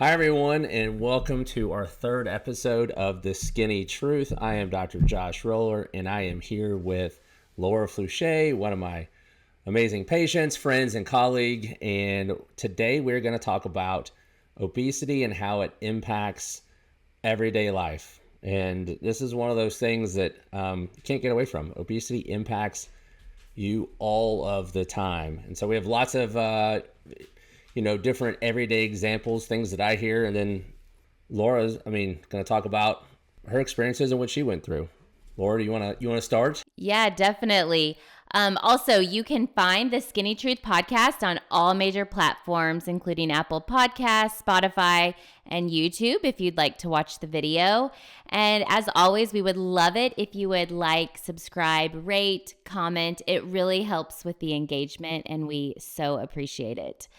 Hi, everyone, and welcome to our third episode of The Skinny Truth. I am Dr. Josh Roller, and I am here with Laura Flusche, one of my amazing patients, friends, and colleague. And today we're going to talk about obesity and how it impacts everyday life. And this is one of those things that you can't get away from. Obesity impacts you all of the time. And so we have lots of different everyday examples, things that I hear. And then Laura's, going to talk about her experiences and what she went through. Laura, you want to start? Yeah, definitely. Also, you can find the Skinny Truth podcast on all major platforms, including Apple Podcasts, Spotify, and YouTube if you'd like to watch the video. And as always, we would love it if you would like, subscribe, rate, comment. It really helps with the engagement, and we so appreciate it.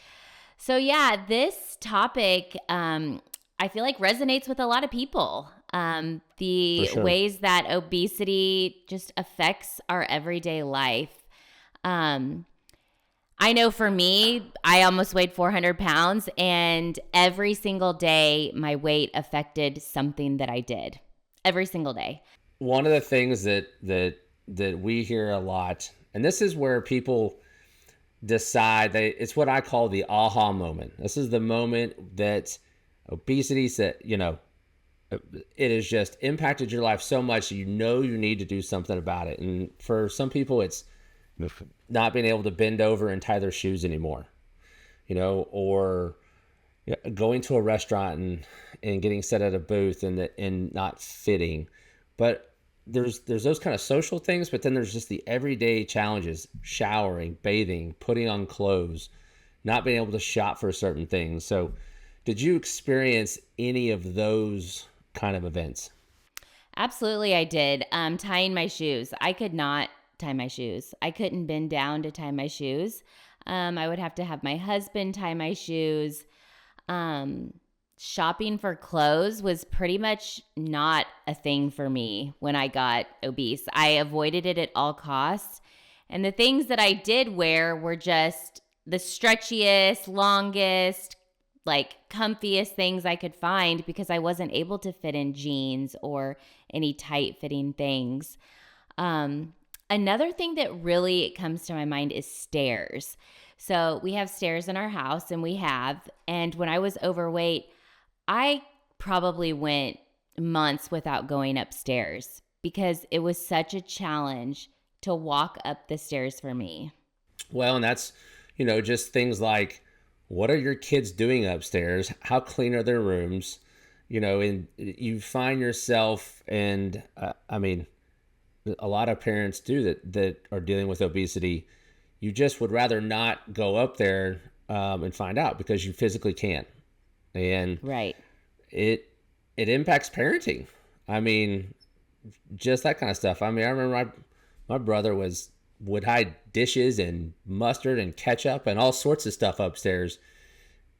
So yeah, this topic, I feel like resonates with a lot of people. The sure. ways that obesity just affects our everyday life. I know for me, I almost weighed 400 pounds, and every single day my weight affected something that I did. Every single day. One of the things that we hear a lot, and this is where people decide it's what I call the aha moment. This is the moment that obesity said, it has just impacted your life so much you need to do something about it. And for some people, it's not being able to bend over and tie their shoes anymore, or going to a restaurant and getting set at a booth and not fitting. But there's those kind of social things, but then there's just the everyday challenges: showering, bathing, putting on clothes, not being able to shop for certain things. So did you experience any of those kind of events? Absolutely, I did. Tying my shoes. I could not tie my shoes. I couldn't bend down to tie my shoes. I would have to have my husband tie my shoes. Shopping for clothes was pretty much not a thing for me when I got obese. I avoided it at all costs. And the things that I did wear were just the stretchiest, longest, comfiest things I could find because I wasn't able to fit in jeans or any tight fitting things. Another thing that really comes to my mind is stairs. So we have stairs in our house, and when I was overweight, I probably went months without going upstairs because it was such a challenge to walk up the stairs for me. Well, and that's, just things like, what are your kids doing upstairs? How clean are their rooms? And you find yourself, and a lot of parents do that are dealing with obesity. You just would rather not go up there and find out because you physically can't. And right. It impacts parenting. Just that kind of stuff. I remember my brother would hide dishes and mustard and ketchup and all sorts of stuff upstairs.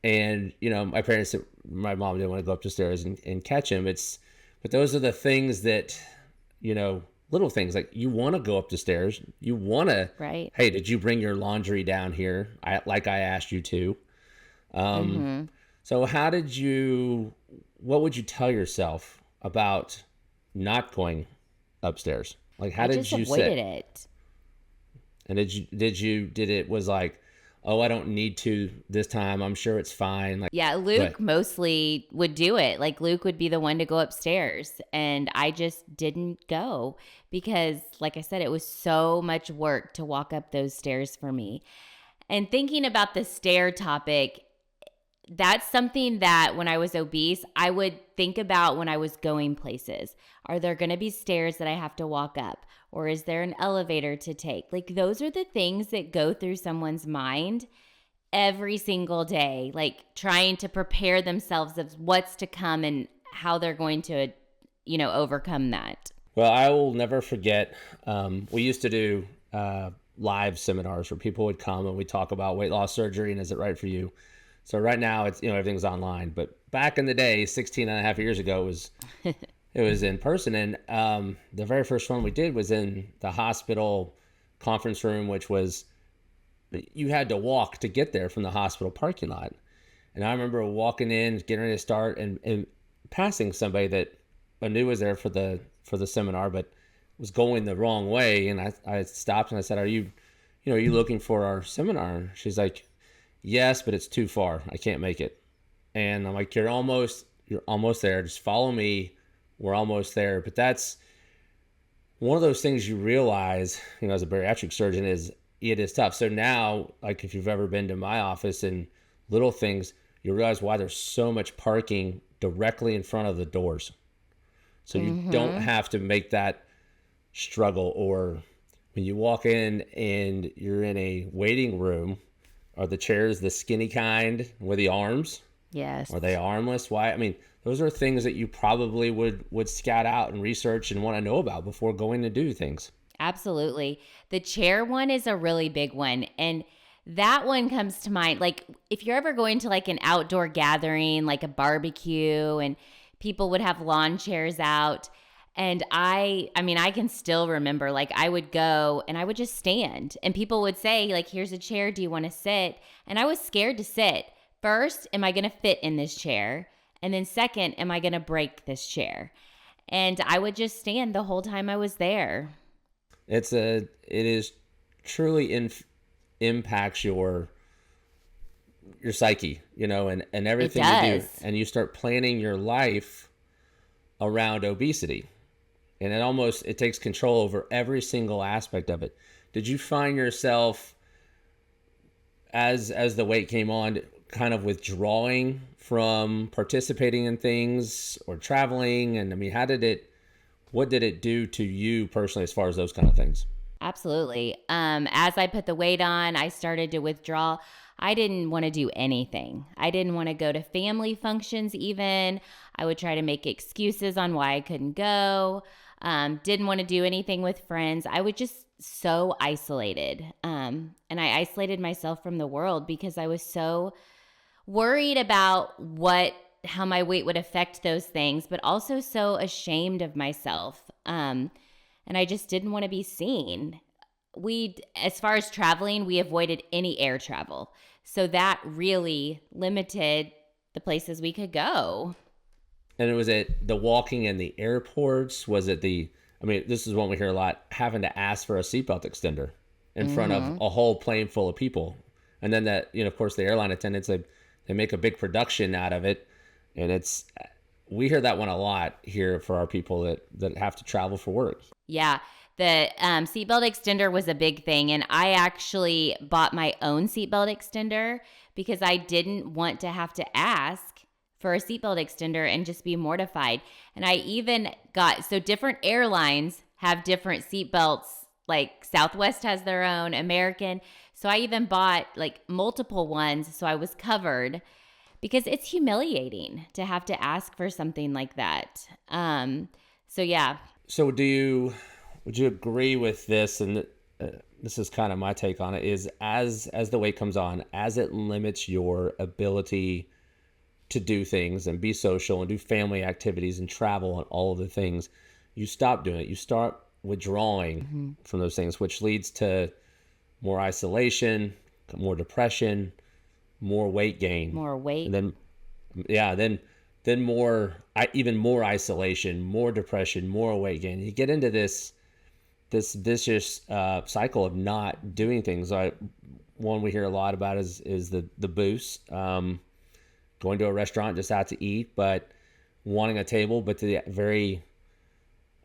And, my mom didn't want to go up the stairs and catch him. But those are the things that, little things like you want to go up the stairs. You want to, right. Hey, did you bring your laundry down here? Like I asked you to. So what would you tell yourself about not going upstairs? Like, how did you avoided it? And did it was like, oh, I don't need to this time. I'm sure it's fine. Luke mostly would do it. Luke would be the one to go upstairs, and I just didn't go because, like I said, it was so much work to walk up those stairs for me. And thinking about the stair topic, that's something that when I was obese, I would think about when I was going places. Are there going to be stairs that I have to walk up? Or is there an elevator to take? Those are the things that go through someone's mind every single day, trying to prepare themselves of what's to come and how they're going to, overcome that. Well, I will never forget, we used to do live seminars where people would come and we'd talk about weight loss surgery and is it right for you? So right now it's, everything's online, but back in the day, 16 and a half years ago, it was in person. And the very first one we did was in the hospital conference room, which was, you had to walk to get there from the hospital parking lot. And I remember walking in, getting ready to start, and passing somebody that I knew was there for the seminar, but was going the wrong way. And I stopped and I said, are you looking for our seminar? And she's like, yes, but it's too far. I can't make it. And I'm like, you're almost there. Just follow me. We're almost there. But that's one of those things you realize, as a bariatric surgeon, is it is tough. So now, like if you've ever been to my office and little things, you realize why there's so much parking directly in front of the doors. So you don't have to make that struggle. Or when you walk in and you're in a waiting room, are the chairs the skinny kind with the arms? Yes. Are they armless? Why? I mean, those are things that you probably would scout out and research and want to know about before going to do things. Absolutely. The chair one is a really big one. And that one comes to mind. Like if you're ever going to like an outdoor gathering, like a barbecue, and people would have lawn chairs out. And I mean, I can still remember, like I would go and I would just stand and people would say like, here's a chair. Do you want to sit? And I was scared to sit. First, am I going to fit in this chair? And then second, am I going to break this chair? And I would just stand the whole time I was there. It is truly impacts your psyche, and everything you do. And you start planning your life around obesity. And it takes control over every single aspect of it. Did you find yourself as the weight came on kind of withdrawing from participating in things or traveling? And I mean, what did it do to you personally as far as those kind of things? Absolutely. As I put the weight on, I started to withdraw. I didn't want to do anything. I didn't want to go to family functions even. I would try to make excuses on why I couldn't go. Didn't want to do anything with friends. I was just so isolated. And I isolated myself from the world because I was so worried about how my weight would affect those things, but also so ashamed of myself. And I just didn't want to be seen. As far as traveling, we avoided any air travel. So that really limited the places we could go. And was it the walking in the airports? Was it this is one we hear a lot, having to ask for a seatbelt extender in front of a whole plane full of people. And then of course, the airline attendants, they make a big production out of it. And we hear that one a lot here for our people that have to travel for work. Yeah. The seatbelt extender was a big thing. And I actually bought my own seatbelt extender because I didn't want to have to ask for a seatbelt extender and just be mortified. And I even so different airlines have different seatbelts, like Southwest has their own, American. So I even bought like multiple ones so I was covered, because it's humiliating to have to ask for something like that. So yeah. So would you agree with this? And this is kind of my take on it, is as the weight comes on, as it limits your ability to do things and be social and do family activities and travel and all of the things, you stop doing it. You start withdrawing from those things, which leads to more isolation, more depression, more weight gain. More weight. And then more, even more isolation, more depression, more weight gain. You get into this vicious cycle of not doing things. One we hear a lot about is the boost. Going to a restaurant just out to eat, but wanting a table, but the very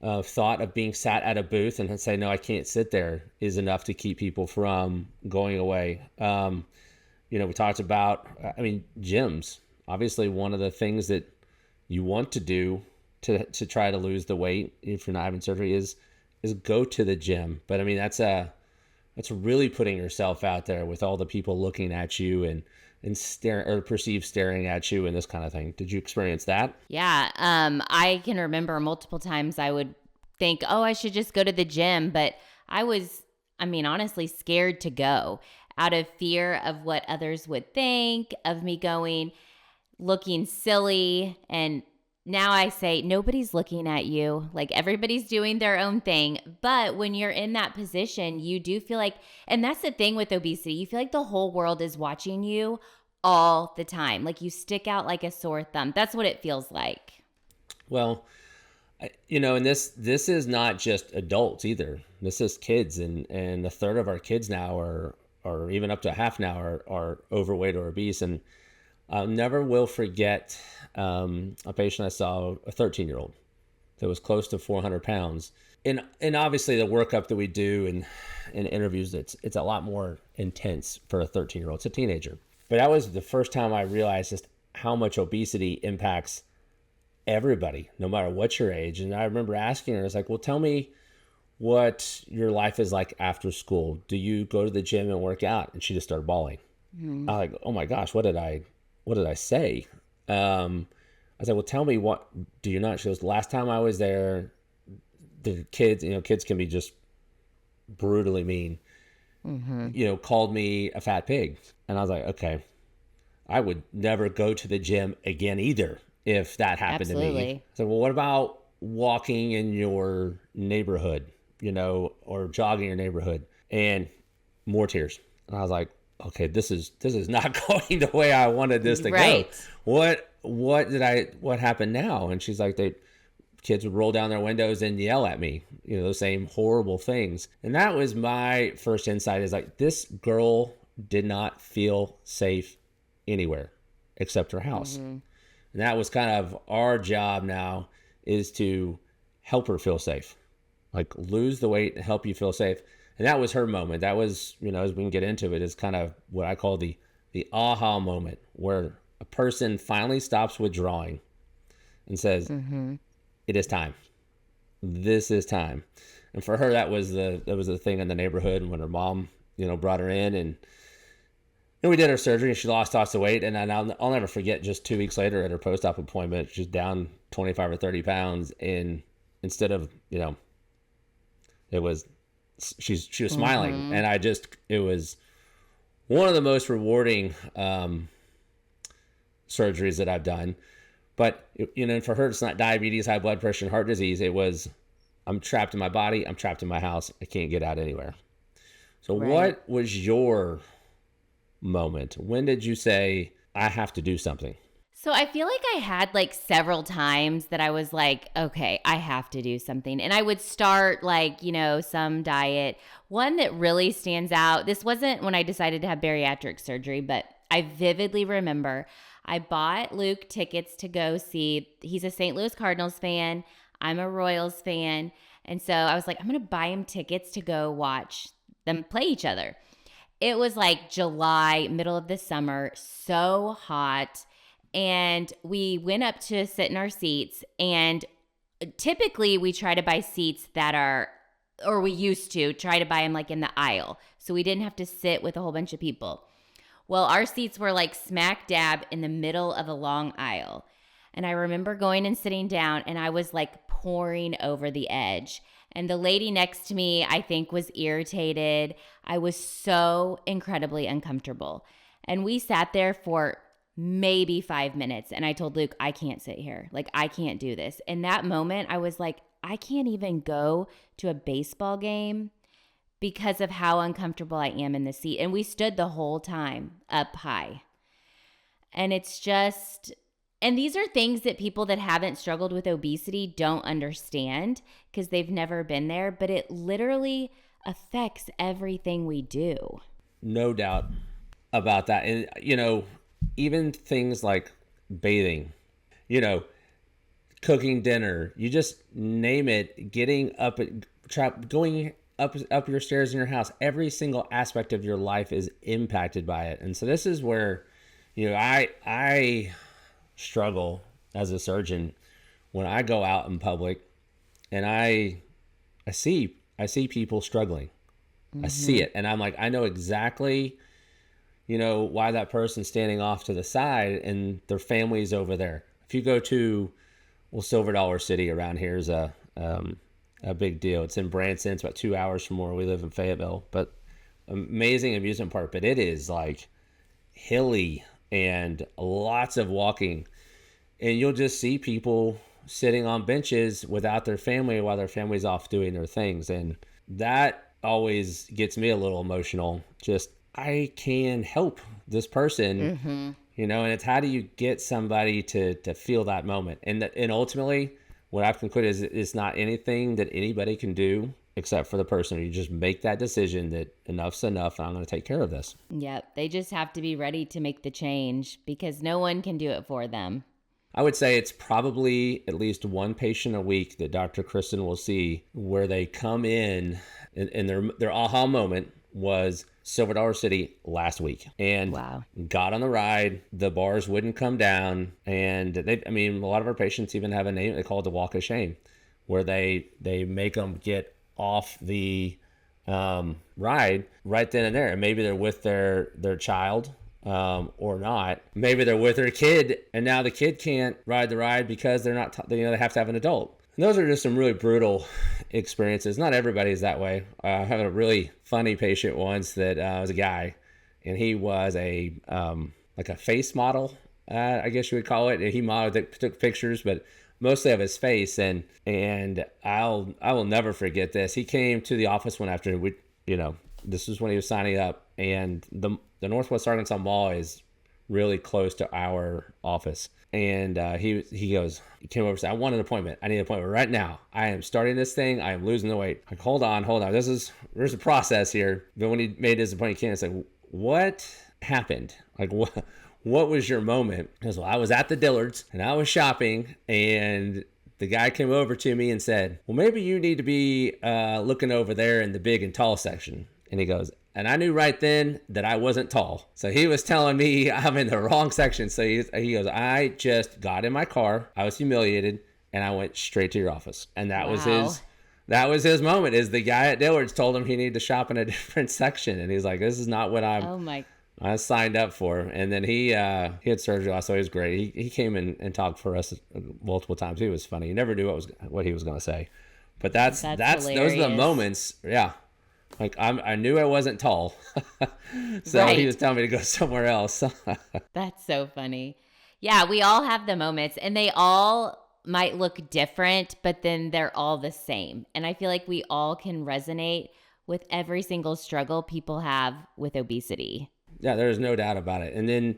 thought of being sat at a booth and say, no, I can't sit there, is enough to keep people from going away. We talked about, gyms. Obviously, one of the things that you want to do to try to lose the weight if you're not having surgery is go to the gym. But that's really putting yourself out there with all the people looking at you and staring or perceived staring at you and this kind of thing. Did you experience that? Yeah. I can remember multiple times I would think, oh, I should just go to the gym. But I was, honestly scared to go out of fear of what others would think of me going, looking silly. And now I say, nobody's looking at you. Like everybody's doing their own thing. But when you're in that position, you do feel like, and that's the thing with obesity, you feel like the whole world is watching you all the time. Like you stick out like a sore thumb. That's what it feels like. Well, and this is not just adults either. This is kids, and a third of our kids now are, or even up to half now, are overweight or obese. And I'll never will forget a patient I saw, a 13-year-old that was close to 400 pounds. And obviously the workup that we do in interviews, it's a lot more intense for a 13-year-old. It's a teenager. But that was the first time I realized just how much obesity impacts everybody, no matter what your age. And I remember asking her, I was like, well, tell me what your life is like after school. Do you go to the gym and work out? And she just started bawling. I was like, oh my gosh, what did I say? I said, well, tell me, what do you not? She goes, last time I was there, the kids, kids can be just brutally mean, called me a fat pig. And I was like, okay, I would never go to the gym again either if that happened to me. Absolutely. I said, well, what about walking in your neighborhood, or jogging in your neighborhood? And more tears. And I was like, okay, this is not going the way I wanted this to Right. go. What happened now? And she's like, kids would roll down their windows and yell at me, those same horrible things. And that was my first insight, is like, this girl did not feel safe anywhere except her house. And that was kind of our job now, is to help her feel safe, like lose the weight and help you feel safe. And that was her moment. That was, as we can get into it, is kind of what I call the aha moment, where a person finally stops withdrawing and says, it is time. This is time. And for her, that was the thing in the neighborhood. And when her mom, brought her in, and we did her surgery, and she lost lots of weight. And then I'll never forget, just 2 weeks later at her post-op appointment, she's down 25 or 30 pounds. And instead of, it was, she was smiling. And it was one of the most rewarding surgeries that I've done. But, for her, it's not diabetes, high blood pressure, and heart disease. It was, I'm trapped in my body. I'm trapped in my house. I can't get out anywhere. So Right. What was your moment? When did you say, I have to do something? So I feel like I had like several times that I was like, okay, I have to do something. And I would start like, some diet. One that really stands out, this wasn't when I decided to have bariatric surgery, but I vividly remember I bought Luke tickets to go see, he's a St. Louis Cardinals fan. I'm a Royals fan. And so I was like, I'm going to buy him tickets to go watch them play each other. It was like July, middle of the summer, so hot. And we went up to sit in our seats, and typically we try to buy seats that are, or we used to try to buy them like in the aisle, so we didn't have to sit with a whole bunch of people. Well, our seats were like smack dab in the middle of a long aisle. And I remember going and sitting down, and I was like pouring over the edge. And the lady next to me, I think, was irritated. I was so incredibly uncomfortable. And we sat there for maybe 5 minutes. And I told Luke, I can't sit here. Like, I can't do this. In that moment, I was like, I can't even go to a baseball game because of how uncomfortable I am in the seat. And we stood the whole time up high. And it's just, and these are things that people that haven't struggled with obesity don't understand because they've never been there, but it literally affects everything we do. No doubt about that. And, even things like bathing, cooking dinner, you just name it, getting up, going up your stairs in your house, every single aspect of your life is impacted by it. And so this is where, I struggle as a surgeon when I go out in public and I see people struggling. I see it, and I'm like, I know exactly, why that person's standing off to the side and their family's over there. If you go to, Silver Dollar City around here is a big deal. It's in Branson. It's about 2 hours from where we live in Fayetteville, but amazing amusement park. But it is like hilly and lots of walking, and you'll just see people sitting on benches without their family while their family's off doing their things. And that always gets me a little emotional, just I can help this person, Mm-hmm. and it's how do you get somebody to feel that moment? And ultimately, what I've concluded is it's not anything that anybody can do except for the person. You just make that decision that enough's enough and I'm going to take care of this. Yep. They just have to be ready to make the change because no one can do it for them. I would say it's probably at least one patient a week that Dr. Kristen will see where they come in and their aha moment was Silver Dollar City last week and Wow. got on the ride. The bars wouldn't come down. And a lot of our patients even have a name. They call it the walk of shame, where they make them get off the ride right then and there. And maybe they're with their child or not. Maybe they're with their kid, and now the kid can't ride the ride because they're not. They have to have an adult. And those are just some really brutal experiences. Not everybody's that way. I had a really funny patient once that was a guy, and he was a like a face model, I guess you would call it. He modeled, took pictures, but mostly of his face. And I will never forget this. He came to the office one afternoon. This was when he was signing up, and the Northwest Arkansas Mall is really close to our office. And he came over and said, I want an appointment. I need an appointment right now. I am starting this thing. I am losing the weight. Like, hold on. There's a process here. But when he made his appointment, he came and said, what happened? Like, what was your moment? Because I was at the Dillards and I was shopping, and the guy came over to me and said, well, maybe you need to be looking over there in the big and tall section. And he goes, and I knew right then that I wasn't tall. So he was telling me I'm in the wrong section. So he goes, I just got in my car. I was humiliated, and I went straight to your office. And that was his moment. Is the guy at Dillard's told him he needed to shop in a different section. And he's like, this is not what I signed up for. And then he had surgery last, so he was great. He came in and talked for us multiple times. He was funny. He never knew what he was going to say. But that's those are the moments. Yeah. Like I knew I wasn't tall. So right. He was telling me to go somewhere else. That's so funny. Yeah, we all have the moments, and they all might look different, but then they're all the same. And I feel like we all can resonate with every single struggle people have with obesity. Yeah, there's no doubt about it. And then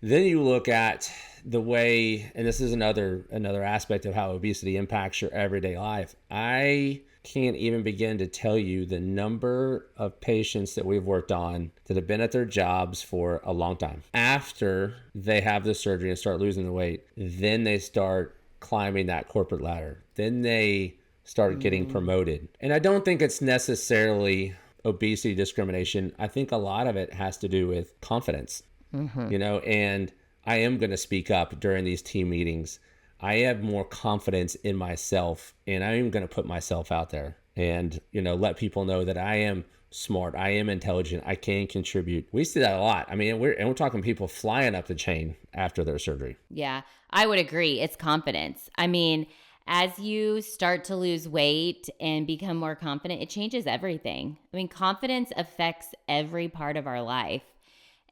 you look at the way, and this is another aspect of how obesity impacts your everyday life. I can't even begin to tell you the number of patients that we've worked on that have been at their jobs for a long time. After they have the surgery and start losing the weight, then they start climbing that corporate ladder. Then they start getting promoted. And I don't think it's necessarily obesity discrimination. I think a lot of it has to do with confidence, and I am going to speak up during these team meetings. I have more confidence in myself, and I am going to put myself out there and, let people know that I am smart. I am intelligent. I can contribute. We see that a lot. I mean, we're talking people flying up the chain after their surgery. Yeah, I would agree. It's confidence. I mean, as you start to lose weight and become more confident, it changes everything. I mean, confidence affects every part of our life.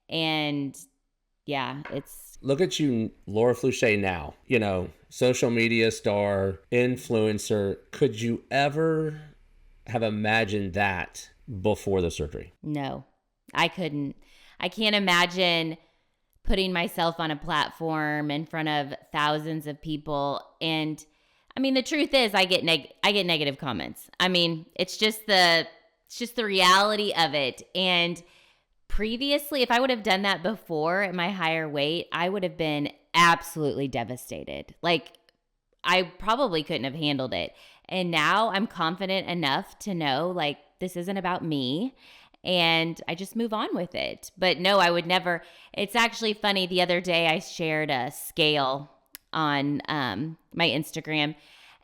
And yeah, look at you, Laura Flusche, now, social media star, influencer. Could you ever have imagined that before the surgery? No, I couldn't. I can't imagine putting myself on a platform in front of thousands of people. And I mean, the truth is I get negative comments. I mean, it's just the reality of it. And previously, if I would have done that before at my higher weight, I would have been absolutely devastated. Like, I probably couldn't have handled it. And now I'm confident enough to know, like, this isn't about me, and I just move on with it. But no, I would never. It's actually funny. The other day I shared a scale on my Instagram,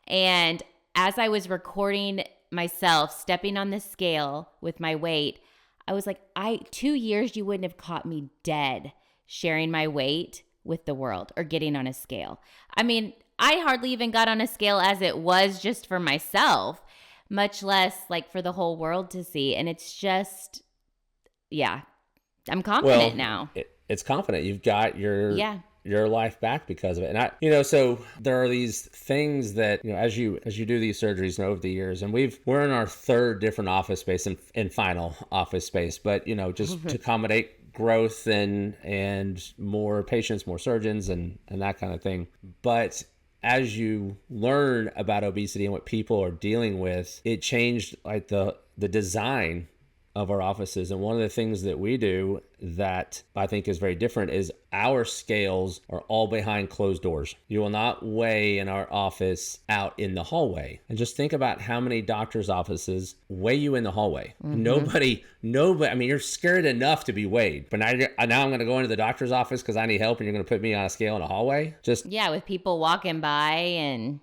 and as I was recording myself stepping on the scale with my weight, I was like, 2 years you wouldn't have caught me dead sharing my weight with the world or getting on a scale. I mean, I hardly even got on a scale as it was just for myself, much less like for the whole world to see. And it's just, yeah, I'm confident now. It's confident. You've got your your life back because of it. And so there are these things that, as you do these surgeries over the years, and we're in our third different office space and final office space, but just to accommodate growth and more patients, more surgeons, and that kind of thing. But as you learn about obesity and what people are dealing with, it changed like the design of our offices. And one of the things that we do that I think is very different is our scales are all behind closed doors. You will not weigh in our office out in the hallway. And just think about how many doctors' offices weigh you in the hallway. Nobody, I mean, you're scared enough to be weighed. But now I'm going to go into the doctor's office because I need help and you're going to put me on a scale in a hallway? Yeah, with people walking by and...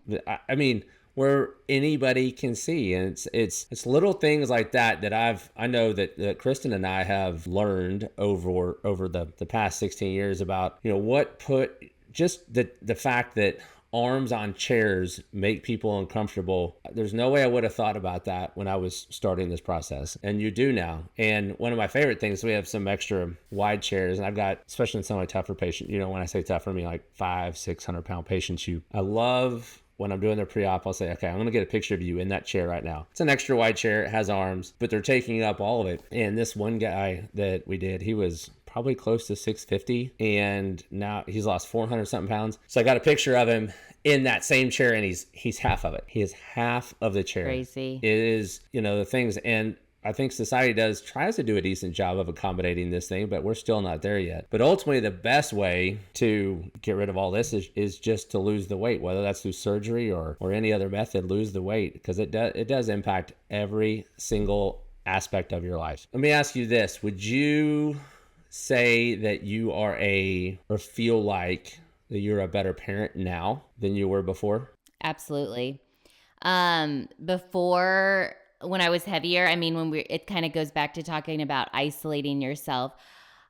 I mean, where anybody can see. And it's little things like that I know that Kristen and I have learned over the past 16 years about, what put just the fact that arms on chairs make people uncomfortable. There's no way I would have thought about that when I was starting this process. And you do now. And one of my favorite things, we have some extra wide chairs, and I've got, especially in some of my tougher patients, when I say tougher, I mean like 500-600 pound patients. I love when I'm doing their pre-op, I'll say, okay, I'm going to get a picture of you in that chair right now. It's an extra wide chair. It has arms, but they're taking up all of it. And this one guy that we did, he was probably close to 650, and now he's lost 400 something pounds. So I got a picture of him in that same chair, and he's half of it. He is half of the chair. Crazy. It is, the things, and I think society tries to do a decent job of accommodating this thing, but we're still not there yet. But ultimately, the best way to get rid of all this is just to lose the weight, whether that's through surgery or any other method. Lose the weight, because it does impact every single aspect of your life. Let me ask you this: would you say that you are or feel like that you're a better parent now than you were before? Absolutely. Before, when I was heavier, I mean, it kind of goes back to talking about isolating yourself.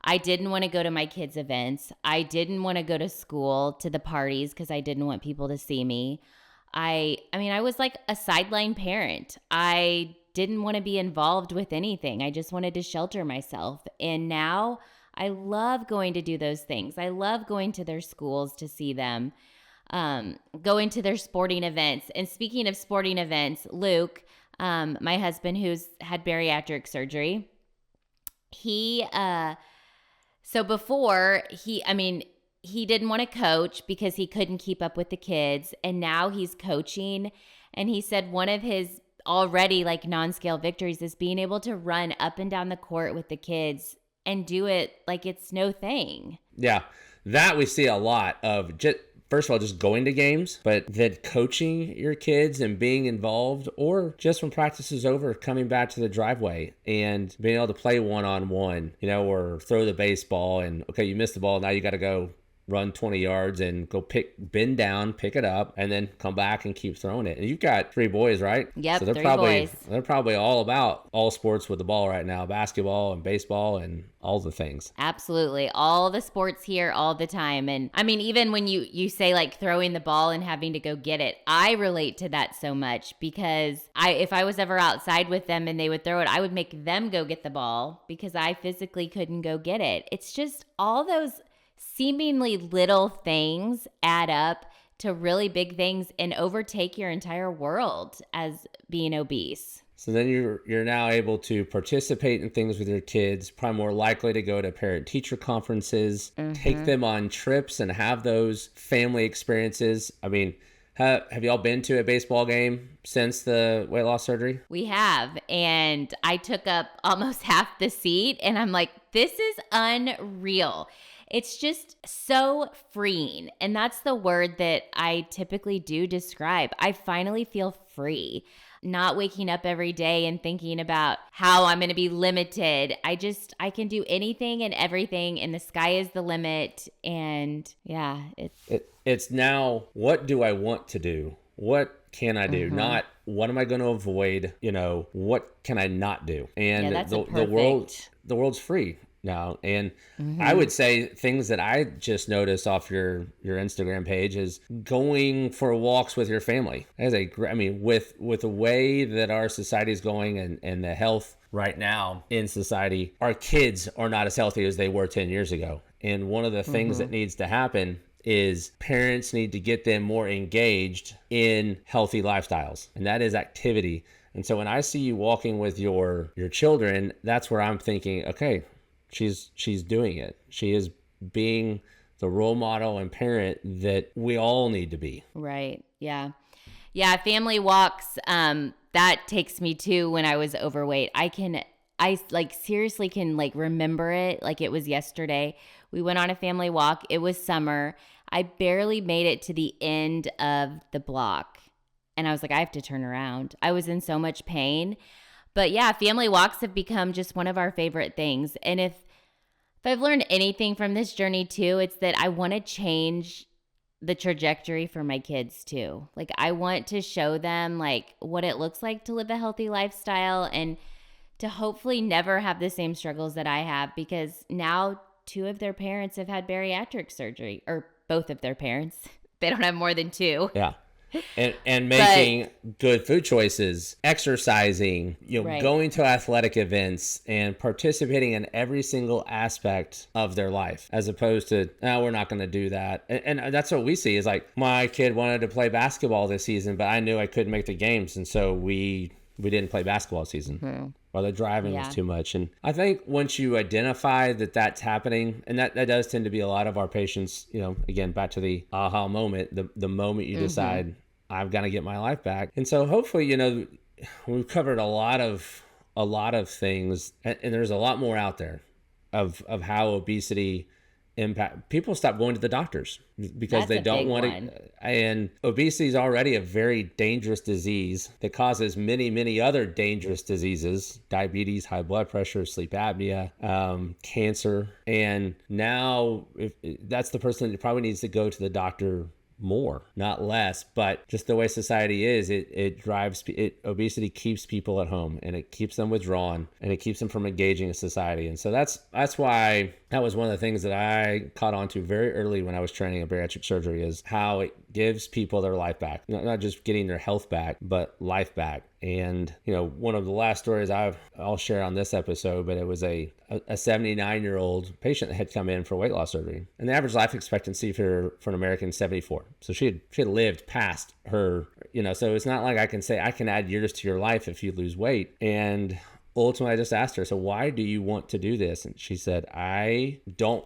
I didn't want to go to my kids' events. I didn't want to go to school, to the parties, because I didn't want people to see me. I was like a sideline parent. I didn't want to be involved with anything. I just wanted to shelter myself. And now I love going to do those things. I love going to their schools to see them, going to their sporting events. And speaking of sporting events, Luke, my husband, who's had bariatric surgery, so before he didn't want to coach because he couldn't keep up with the kids. And now he's coaching. And he said one of his already like non-scale victories is being able to run up and down the court with the kids and do it like it's no thing. Yeah, that we see a lot of. First of all, just going to games, but then coaching your kids and being involved, or just when practice is over, coming back to the driveway and being able to play one-on-one, or throw the baseball and, okay, you missed the ball, now you got to go run 20 yards and go bend down, pick it up, and then come back and keep throwing it. And you've got 3 boys, right? Yep, so they're probably all about all sports with the ball right now, basketball and baseball and all the things. Absolutely. All the sports here all the time. And I mean, even when you say like throwing the ball and having to go get it, I relate to that so much, because if I was ever outside with them and they would throw it, I would make them go get the ball because I physically couldn't go get it. It's just all those seemingly little things add up to really big things and overtake your entire world as being obese. So then you're now able to participate in things with your kids, probably more likely to go to parent-teacher conferences, take them on trips and have those family experiences. I mean, have y'all been to a baseball game since the weight loss surgery? We have, and I took up almost half the seat, and I'm like, this is unreal. It's just so freeing. And that's the word that I typically do describe. I finally feel free, not waking up every day and thinking about how I'm going to be limited. I can do anything and everything, and the sky is the limit. And yeah, it's now, what do I want to do? What can I do? Not what am I going to avoid? What can I not do? And that's the world's free now. And I would say things that I just noticed off your Instagram page is going for walks with your family. With the way that our society is going and the health right now in society, our kids are not as healthy as they were 10 years ago. And one of the things that needs to happen is parents need to get them more engaged in healthy lifestyles, and that is activity. And so when I see you walking with your children, that's where I'm thinking, okay, she's doing it. She is being the role model and parent that we all need to be. Right. Yeah. Yeah. Family walks. That takes me to when I was overweight. I like seriously can like remember it like it was yesterday. We went on a family walk. It was summer. I barely made it to the end of the block. And I was like, I have to turn around. I was in so much pain. But yeah, family walks have become just one of our favorite things. And if I've learned anything from this journey too, it's that I want to change the trajectory for my kids too. Like I want to show them like what it looks like to live a healthy lifestyle and to hopefully never have the same struggles that I have, because now 2 of their parents have had bariatric surgery, or both of their parents. They don't have more than 2. Yeah. And making good food choices, exercising, Right. going to athletic events and participating in every single aspect of their life, as opposed to, no, we're not going to do that. And that's what we see is like, my kid wanted to play basketball this season, but I knew I couldn't make the games. And so we didn't play basketball season. Or the driving was too much. And I think once you identify that that's happening, and that does tend to be a lot of our patients, again, back to the aha moment, the moment you decide, I've got to get my life back. And so hopefully, we've covered a lot of things, and there's a lot more out there of how obesity impact. People stop going to the doctors because they don't want to. And obesity is already a very dangerous disease that causes many, many other dangerous diseases: diabetes, high blood pressure, sleep apnea, cancer. And now that's the person that probably needs to go to the doctor more, not less. But just the way society is, obesity keeps people at home, and it keeps them withdrawn, and it keeps them from engaging in society. And so that's why that was one of the things that I caught on to very early when I was training in bariatric surgery, is how it gives people their life back, not just getting their health back, but life back. And one of the last stories I'll share on this episode, but it was a 79-year-old patient that had come in for weight loss surgery, and the average life expectancy for an American is 74. So she had lived past her, so it's not like I can say I can add years to your life if you lose weight. And ultimately, I just asked her, so why do you want to do this? And she said,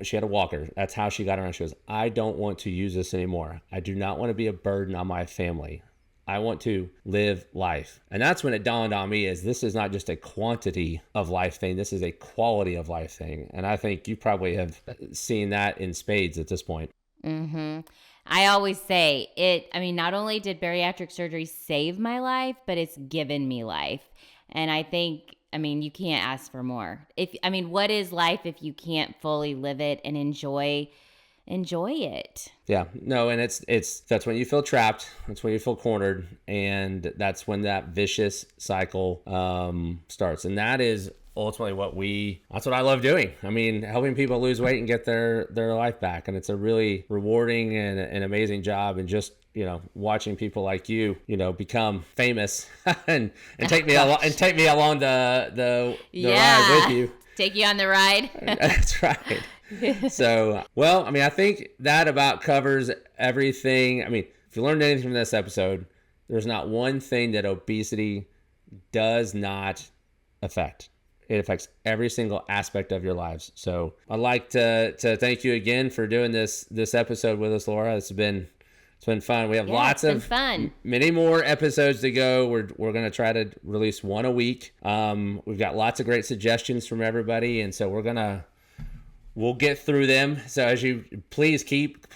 she had a walker. That's how she got around. She goes, I don't want to use this anymore. I do not want to be a burden on my family. I want to live life. And that's when it dawned on me, is this is not just a quantity of life thing. This is a quality of life thing. And I think you probably have seen that in spades at this point. I always say not only did bariatric surgery save my life, but it's given me life. And I think, you can't ask for more. What is life if you can't fully live it and enjoy it? Yeah, no, and that's when you feel trapped. That's when you feel cornered, and that's when that vicious cycle starts. And that is ultimately that's what I love doing. Helping people lose weight and get their life back. And it's a really rewarding and an amazing job. And just, watching people like you, become famous and take me along the ride with you. Take you on the ride. That's right. So, I think that about covers everything. If you learned anything from this episode, there's not one thing that obesity does not affect. It affects every single aspect of your lives. So I'd like to thank you again for doing this episode with us, Laura. It's been fun. We have many more episodes to go. We're going to try to release one a week. We've got lots of great suggestions from everybody, and so we'll get through them. So as you please keep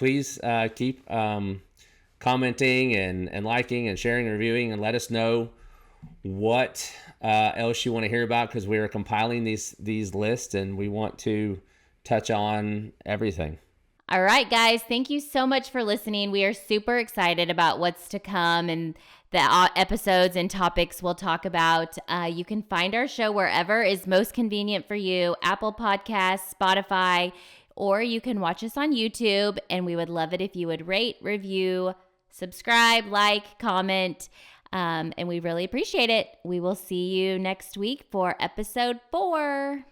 commenting and liking and sharing and reviewing, and let us know what else you want to hear about, because we are compiling these lists and we want to touch on everything. All right, guys, thank you so much for listening. We are super excited about what's to come and the episodes and topics we'll talk about. You can find our show wherever is most convenient for you: Apple Podcasts, Spotify, or you can watch us on YouTube. And we would love it if you would rate, review, subscribe, like, comment, and we really appreciate it. We will see you next week for episode 4.